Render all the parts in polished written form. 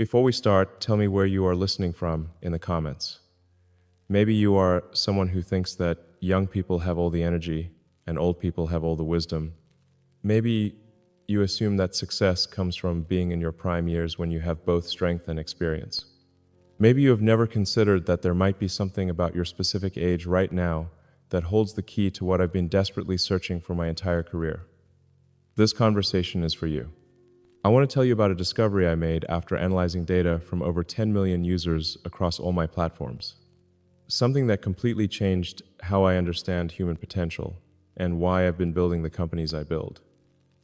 Before we start, tell me where you are listening from in the comments. Maybe you are someone who thinks that young people have all the energy and old people have all the wisdom. Maybe you assume that success comes from being in your prime years when you have both strength and experience. Maybe you have never considered that there might be something about your specific age right now that holds the key to what I've been desperately searching for my entire career. This conversation is for you. I want to tell you about a discovery I made after analyzing data from over 10 million users across all my platforms. Something that completely changed how I understand human potential and why I've been building the companies I build.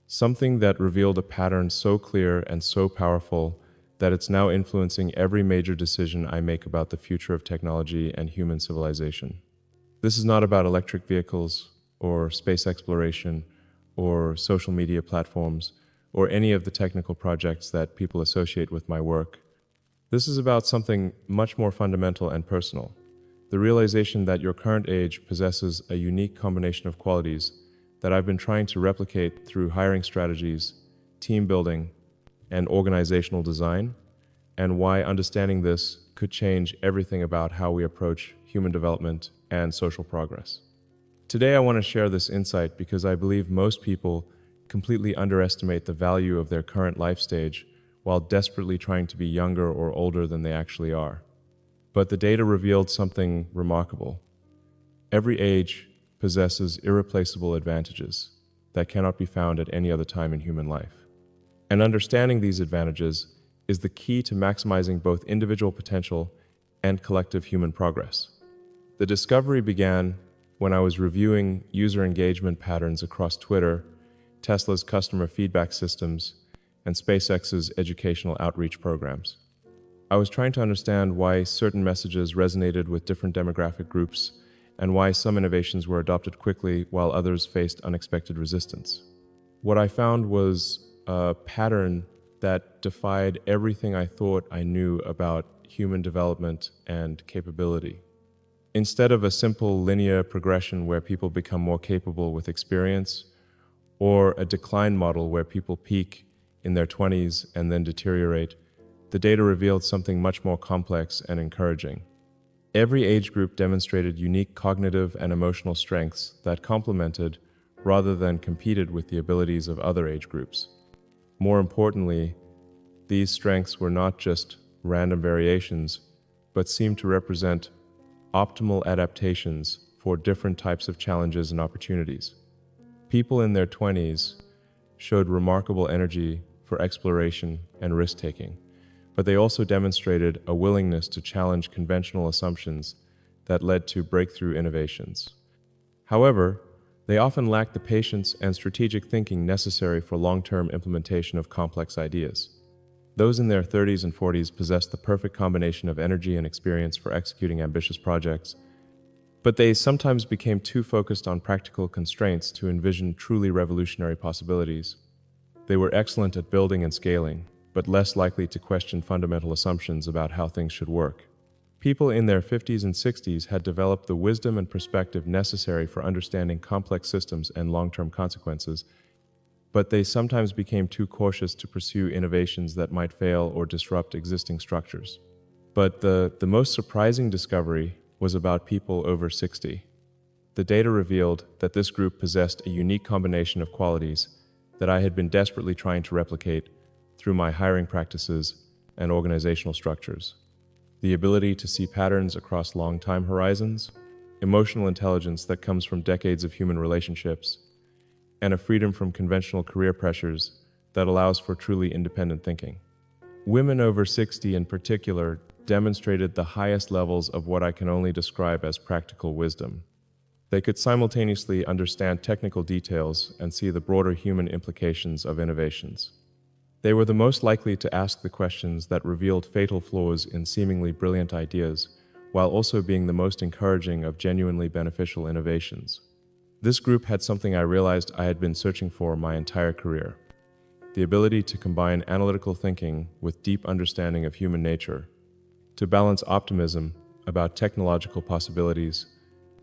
Something that revealed a pattern so clear and so powerful that it's now influencing every major decision I make about the future of technology and human civilization. This is not about electric vehicles or space exploration or social media platforms or any of the technical projects that people associate with my work. This is about something much more fundamental and personal. The realization that your current age possesses a unique combination of qualities that I've been trying to replicate through hiring strategies, team building, and organizational design, and why understanding this could change everything about how we approach human development and social progress. Today I want to share this insight because I believe most people completely underestimate the value of their current life stage while desperately trying to be younger or older than they actually are. But the data revealed something remarkable. Every age possesses irreplaceable advantages that cannot be found at any other time in human life. And understanding these advantages is the key to maximizing both individual potential and collective human progress. The discovery began when I was reviewing user engagement patterns across Twitter, Tesla's customer feedback systems, and SpaceX's educational outreach programs. I was trying to understand why certain messages resonated with different demographic groups and why some innovations were adopted quickly while others faced unexpected resistance. What I found was a pattern that defied everything I thought I knew about human development and capability. Instead of a simple linear progression where people become more capable with experience, or a decline model where people peak in their 20s and then deteriorate, the data revealed something much more complex and encouraging. Every age group demonstrated unique cognitive and emotional strengths that complemented rather than competed with the abilities of other age groups. More importantly, these strengths were not just random variations, but seemed to represent optimal adaptations for different types of challenges and opportunities. People in their 20s showed remarkable energy for exploration and risk-taking, but they also demonstrated a willingness to challenge conventional assumptions that led to breakthrough innovations. However, they often lacked the patience and strategic thinking necessary for long-term implementation of complex ideas. Those in their 30s and 40s possessed the perfect combination of energy and experience for executing ambitious projects, but they sometimes became too focused on practical constraints to envision truly revolutionary possibilities. They were excellent at building and scaling, but less likely to question fundamental assumptions about how things should work. People in their 50s and 60s had developed the wisdom and perspective necessary for understanding complex systems and long-term consequences, but they sometimes became too cautious to pursue innovations that might fail or disrupt existing structures. But the most surprising discovery was about people over 60. The data revealed that this group possessed a unique combination of qualities that I had been desperately trying to replicate through my hiring practices and organizational structures. The ability to see patterns across long time horizons, emotional intelligence that comes from decades of human relationships, and a freedom from conventional career pressures that allows for truly independent thinking. Women over 60 in particular demonstrated the highest levels of what I can only describe as practical wisdom. They could simultaneously understand technical details and see the broader human implications of innovations. They were the most likely to ask the questions that revealed fatal flaws in seemingly brilliant ideas, while also being the most encouraging of genuinely beneficial innovations. This group had something I realized I had been searching for my entire career: the ability to combine analytical thinking with deep understanding of human nature, to balance optimism about technological possibilities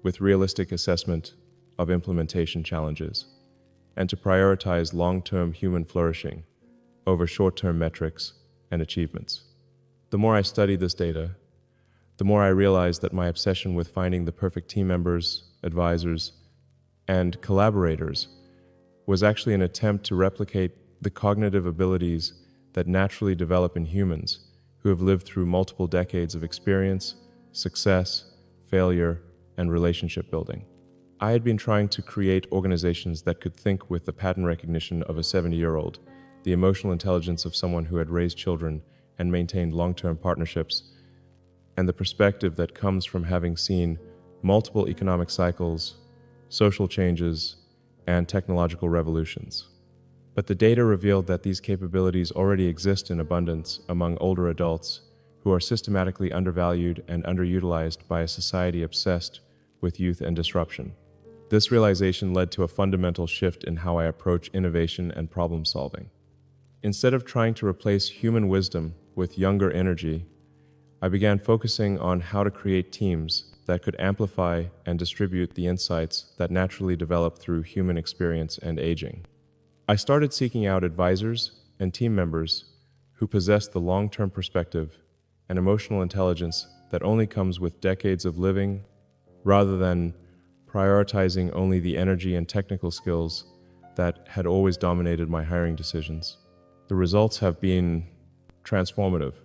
with realistic assessment of implementation challenges, and to prioritize long-term human flourishing over short-term metrics and achievements. The more I studied this data, the more I realized that my obsession with finding the perfect team members, advisors, and collaborators was actually an attempt to replicate the cognitive abilities that naturally develop in humans who have lived through multiple decades of experience, success, failure, and relationship building. I had been trying to create organizations that could think with the pattern recognition of a 70-year-old, the emotional intelligence of someone who had raised children and maintained long-term partnerships, and the perspective that comes from having seen multiple economic cycles, social changes, and technological revolutions. But the data revealed that these capabilities already exist in abundance among older adults who are systematically undervalued and underutilized by a society obsessed with youth and disruption. This realization led to a fundamental shift in how I approach innovation and problem solving. Instead of trying to replace human wisdom with younger energy, I began focusing on how to create teams that could amplify and distribute the insights that naturally develop through human experience and aging. I started seeking out advisors and team members who possessed the long-term perspective and emotional intelligence that only comes with decades of living, rather than prioritizing only the energy and technical skills that had always dominated my hiring decisions. The results have been transformative.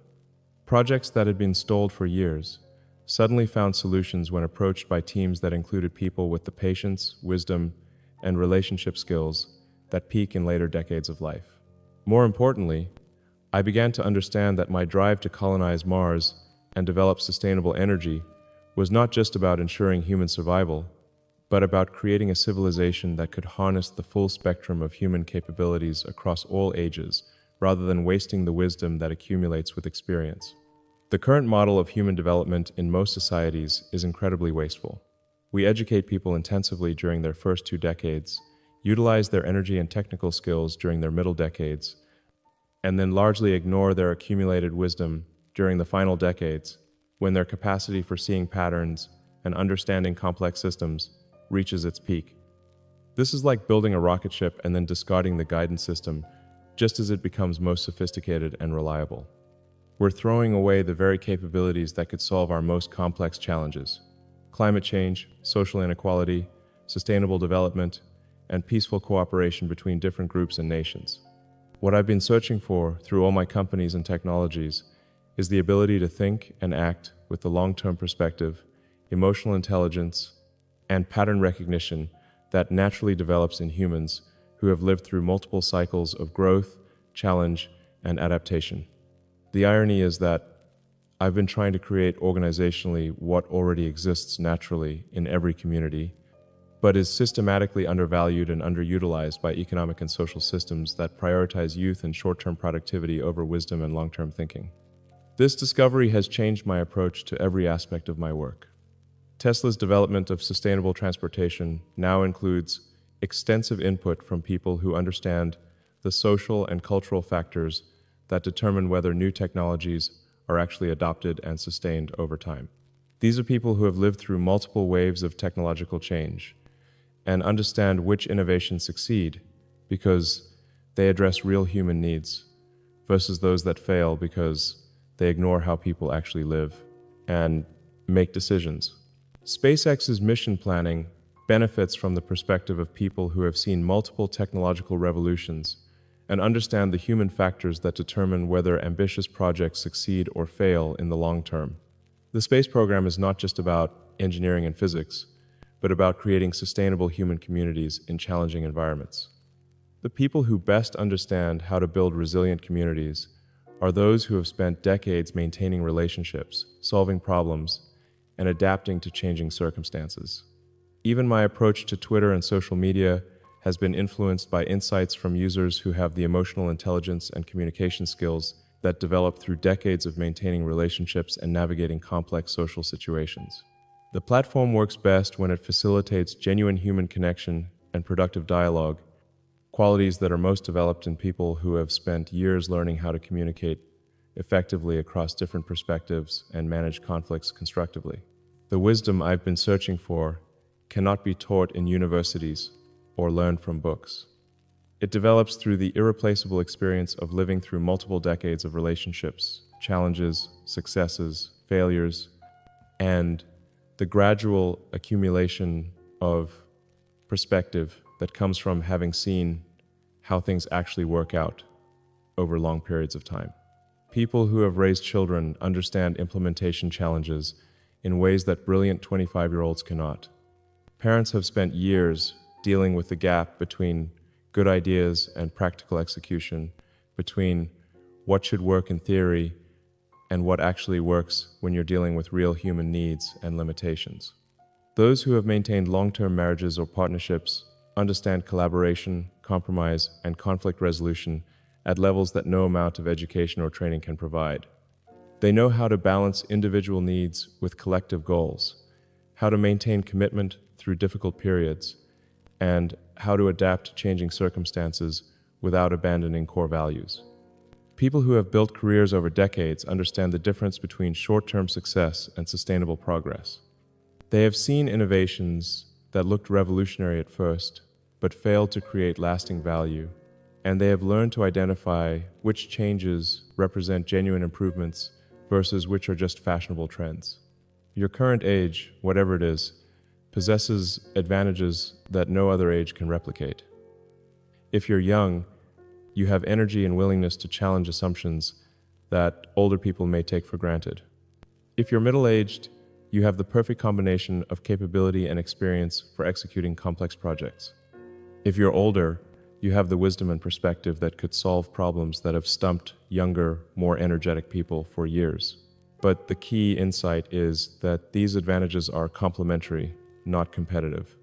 Projects that had been stalled for years suddenly found solutions when approached by teams that included people with the patience, wisdom, and relationship skills that peak in later decades of life. More importantly, I began to understand that my drive to colonize Mars and develop sustainable energy was not just about ensuring human survival, but about creating a civilization that could harness the full spectrum of human capabilities across all ages, rather than wasting the wisdom that accumulates with experience. The current model of human development in most societies is incredibly wasteful. We educate people intensively during their first 2 decades, utilize their energy and technical skills during their middle decades, and then largely ignore their accumulated wisdom during the final decades, when their capacity for seeing patterns and understanding complex systems reaches its peak. This is like building a rocket ship and then discarding the guidance system just as it becomes most sophisticated and reliable. We're throwing away the very capabilities that could solve our most complex challenges: climate change, social inequality, sustainable development, and peaceful cooperation between different groups and nations. What I've been searching for through all my companies and technologies is the ability to think and act with the long-term perspective, emotional intelligence, and pattern recognition that naturally develops in humans who have lived through multiple cycles of growth, challenge, and adaptation. The irony is that I've been trying to create organizationally what already exists naturally in every community, but is systematically undervalued and underutilized by economic and social systems that prioritize youth and short-term productivity over wisdom and long-term thinking. This discovery has changed my approach to every aspect of my work. Tesla's development of sustainable transportation now includes extensive input from people who understand the social and cultural factors that determine whether new technologies are actually adopted and sustained over time. These are people who have lived through multiple waves of technological change and understand which innovations succeed because they address real human needs versus those that fail because they ignore how people actually live and make decisions. SpaceX's mission planning benefits from the perspective of people who have seen multiple technological revolutions and understand the human factors that determine whether ambitious projects succeed or fail in the long term. The space program is not just about engineering and physics, but about creating sustainable human communities in challenging environments. The people who best understand how to build resilient communities are those who have spent decades maintaining relationships, solving problems, and adapting to changing circumstances. Even my approach to Twitter and social media has been influenced by insights from users who have the emotional intelligence and communication skills that develop through decades of maintaining relationships and navigating complex social situations. The platform works best when it facilitates genuine human connection and productive dialogue, qualities that are most developed in people who have spent years learning how to communicate effectively across different perspectives and manage conflicts constructively. The wisdom I've been searching for cannot be taught in universities or learned from books. It develops through the irreplaceable experience of living through multiple decades of relationships, challenges, successes, failures, and the gradual accumulation of perspective that comes from having seen how things actually work out over long periods of time. People who have raised children understand implementation challenges in ways that brilliant 25-year-olds cannot. Parents have spent years dealing with the gap between good ideas and practical execution, between what should work in theory and what actually works when you're dealing with real human needs and limitations. Those who have maintained long-term marriages or partnerships understand collaboration, compromise, and conflict resolution at levels that no amount of education or training can provide. They know how to balance individual needs with collective goals, how to maintain commitment through difficult periods, and how to adapt to changing circumstances without abandoning core values. People who have built careers over decades understand the difference between short-term success and sustainable progress. They have seen innovations that looked revolutionary at first, but failed to create lasting value, and they have learned to identify which changes represent genuine improvements versus which are just fashionable trends. Your current age, whatever it is, possesses advantages that no other age can replicate. If you're young, you have energy and willingness to challenge assumptions that older people may take for granted. If you're middle-aged, you have the perfect combination of capability and experience for executing complex projects. If you're older, you have the wisdom and perspective that could solve problems that have stumped younger, more energetic people for years. But the key insight is that these advantages are complementary, not competitive.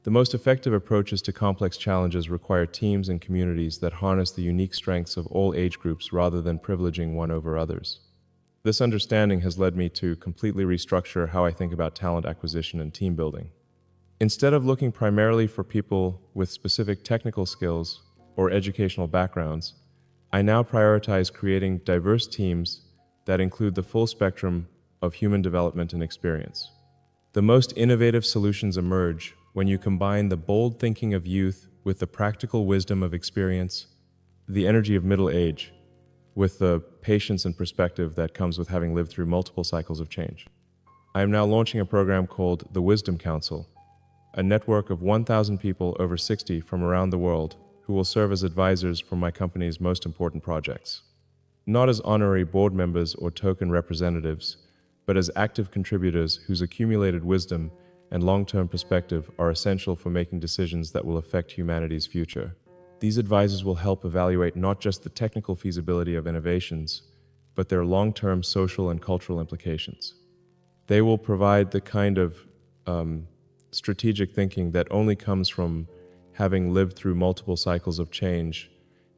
The most effective approaches to complex challenges require teams and communities that harness the unique strengths of all age groups rather than privileging one over others. This understanding has led me to completely restructure how I think about talent acquisition and team building. Instead of looking primarily for people with specific technical skills or educational backgrounds, I now prioritize creating diverse teams that include the full spectrum of human development and experience. The most innovative solutions emerge when you combine the bold thinking of youth with the practical wisdom of experience, the energy of middle age, with the patience and perspective that comes with having lived through multiple cycles of change. I am now launching a program called the Wisdom Council, a network of 1,000 people over 60 from around the world who will serve as advisors for my company's most important projects. Not as honorary board members or token representatives, but as active contributors whose accumulated wisdom and long-term perspective are essential for making decisions that will affect humanity's future. These advisors will help evaluate not just the technical feasibility of innovations, but their long-term social and cultural implications. They will provide the kind of strategic thinking that only comes from having lived through multiple cycles of change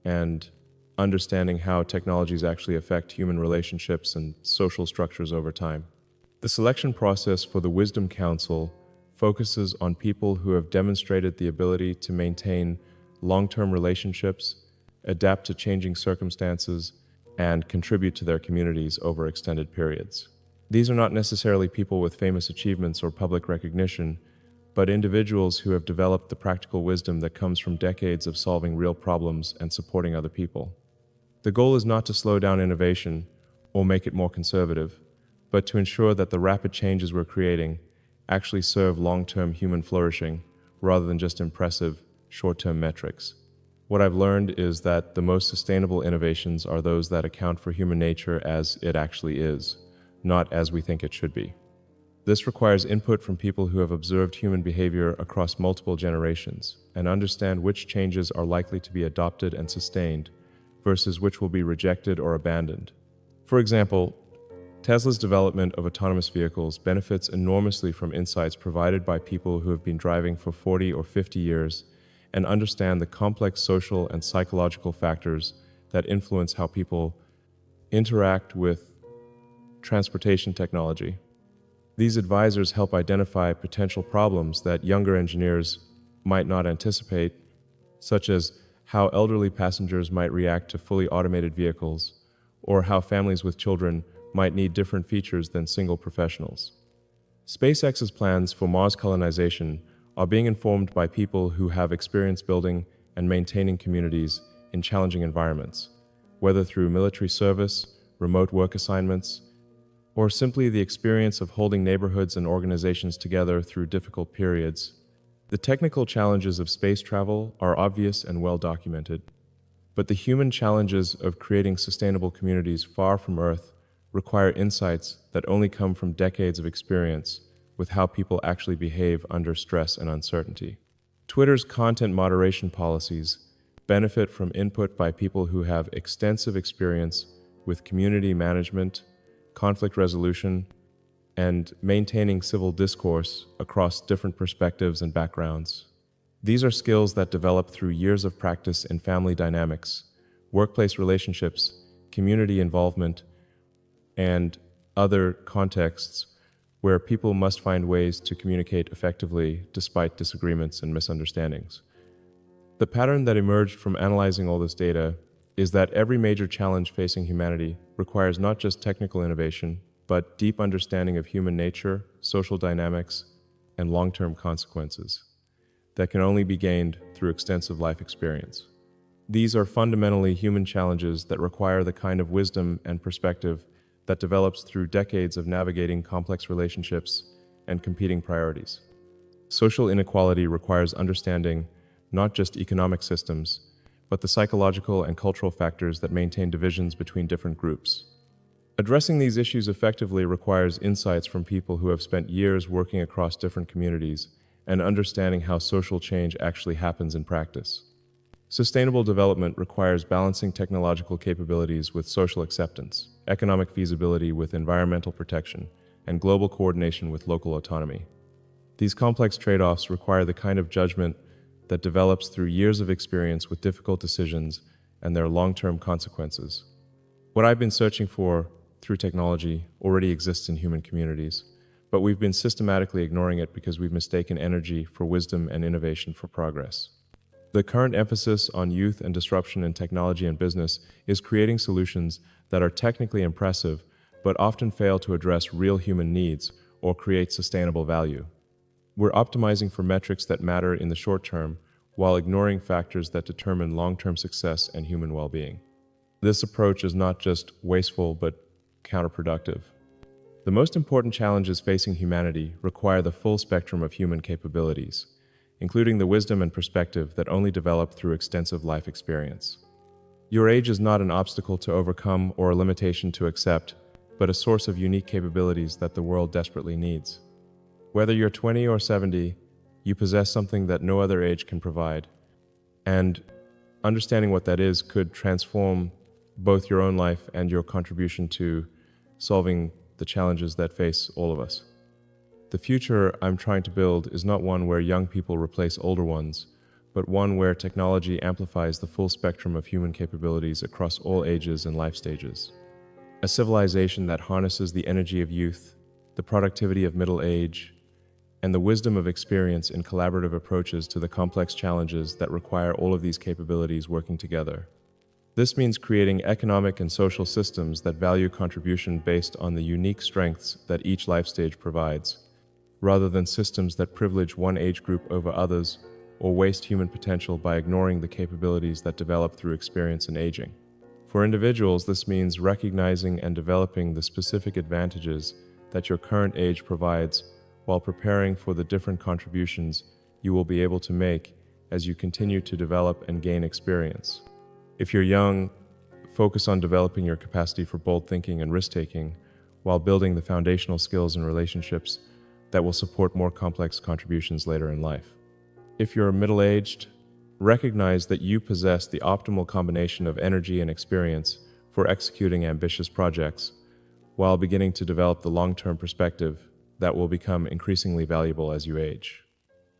and understanding how technologies actually affect human relationships and social structures over time. The selection process for the Wisdom Council focuses on people who have demonstrated the ability to maintain long-term relationships, adapt to changing circumstances, and contribute to their communities over extended periods. These are not necessarily people with famous achievements or public recognition, but individuals who have developed the practical wisdom that comes from decades of solving real problems and supporting other people. The goal is not to slow down innovation or make it more conservative, but to ensure that the rapid changes we're creating actually serve long-term human flourishing rather than just impressive short-term metrics. What I've learned is that the most sustainable innovations are those that account for human nature as it actually is, not as we think it should be. This requires input from people who have observed human behavior across multiple generations and understand which changes are likely to be adopted and sustained versus which will be rejected or abandoned. For example, Tesla's development of autonomous vehicles benefits enormously from insights provided by people who have been driving for 40 or 50 years and understand the complex social and psychological factors that influence how people interact with transportation technology. These advisors help identify potential problems that younger engineers might not anticipate, such as how elderly passengers might react to fully automated vehicles, or how families with children might need different features than single professionals. SpaceX's plans for Mars colonization are being informed by people who have experience building and maintaining communities in challenging environments, whether through military service, remote work assignments, or simply the experience of holding neighborhoods and organizations together through difficult periods. The technical challenges of space travel are obvious and well documented, but the human challenges of creating sustainable communities far from Earth require insights that only come from decades of experience with how people actually behave under stress and uncertainty. Twitter's content moderation policies benefit from input by people who have extensive experience with community management, conflict resolution, and maintaining civil discourse across different perspectives and backgrounds. These are skills that develop through years of practice in family dynamics, workplace relationships, community involvement, and other contexts where people must find ways to communicate effectively despite disagreements and misunderstandings. The pattern that emerged from analyzing all this data is that every major challenge facing humanity requires not just technical innovation, but deep understanding of human nature, social dynamics, and long-term consequences that can only be gained through extensive life experience. These are fundamentally human challenges that require the kind of wisdom and perspective that develops through decades of navigating complex relationships and competing priorities. Social inequality requires understanding not just economic systems, but the psychological and cultural factors that maintain divisions between different groups. Addressing these issues effectively requires insights from people who have spent years working across different communities and understanding how social change actually happens in practice. Sustainable development requires balancing technological capabilities with social acceptance, economic feasibility with environmental protection, and global coordination with local autonomy. These complex trade-offs require the kind of judgment that develops through years of experience with difficult decisions and their long-term consequences. What I've been searching for through technology already exists in human communities, but we've been systematically ignoring it because we've mistaken energy for wisdom and innovation for progress. The current emphasis on youth and disruption in technology and business is creating solutions that are technically impressive, but often fail to address real human needs or create sustainable value. We're optimizing for metrics that matter in the short term while ignoring factors that determine long-term success and human well-being. This approach is not just wasteful, but counterproductive. The most important challenges facing humanity require the full spectrum of human capabilities, including the wisdom and perspective that only develop through extensive life experience. Your age is not an obstacle to overcome or a limitation to accept, but a source of unique capabilities that the world desperately needs. Whether you're 20 or 70, you possess something that no other age can provide, and understanding what that is could transform both your own life and your contribution to solving the challenges that face all of us. The future I'm trying to build is not one where young people replace older ones, but one where technology amplifies the full spectrum of human capabilities across all ages and life stages. A civilization that harnesses the energy of youth, the productivity of middle age, and the wisdom of experience in collaborative approaches to the complex challenges that require all of these capabilities working together. This means creating economic and social systems that value contribution based on the unique strengths that each life stage provides, rather than systems that privilege one age group over others or waste human potential by ignoring the capabilities that develop through experience and aging. For individuals, this means recognizing and developing the specific advantages that your current age provides while preparing for the different contributions you will be able to make as you continue to develop and gain experience. If you're young, focus on developing your capacity for bold thinking and risk-taking while building the foundational skills and relationships that will support more complex contributions later in life. If you're middle-aged, recognize that you possess the optimal combination of energy and experience for executing ambitious projects while beginning to develop the long-term perspective that will become increasingly valuable as you age.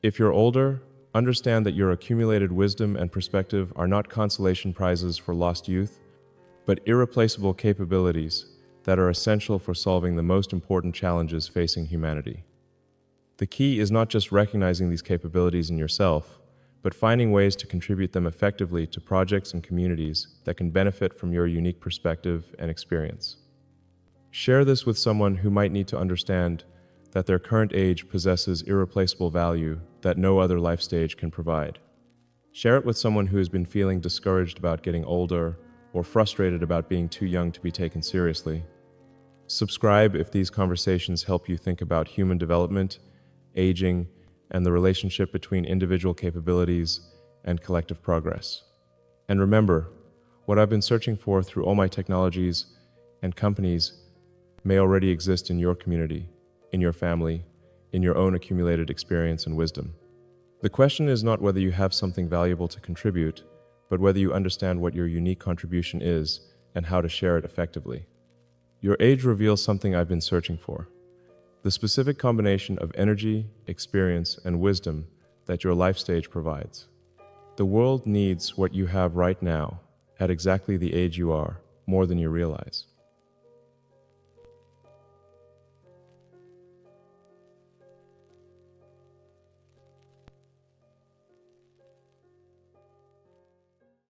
If you're older, understand that your accumulated wisdom and perspective are not consolation prizes for lost youth, but irreplaceable capabilities that are essential for solving the most important challenges facing humanity. The key is not just recognizing these capabilities in yourself, but finding ways to contribute them effectively to projects and communities that can benefit from your unique perspective and experience. Share this with someone who might need to understand that their current age possesses irreplaceable value that no other life stage can provide. Share it with someone who has been feeling discouraged about getting older or frustrated about being too young to be taken seriously. Subscribe if these conversations help you think about human development, aging, and the relationship between individual capabilities and collective progress. And remember, what I've been searching for through all my technologies and companies may already exist in your community, in your family, in your own accumulated experience and wisdom. The question is not whether you have something valuable to contribute, but whether you understand what your unique contribution is and how to share it effectively. Your age reveals something I've been searching for: the specific combination of energy, experience, and wisdom that your life stage provides. The world needs what you have right now, at exactly the age you are, more than you realize.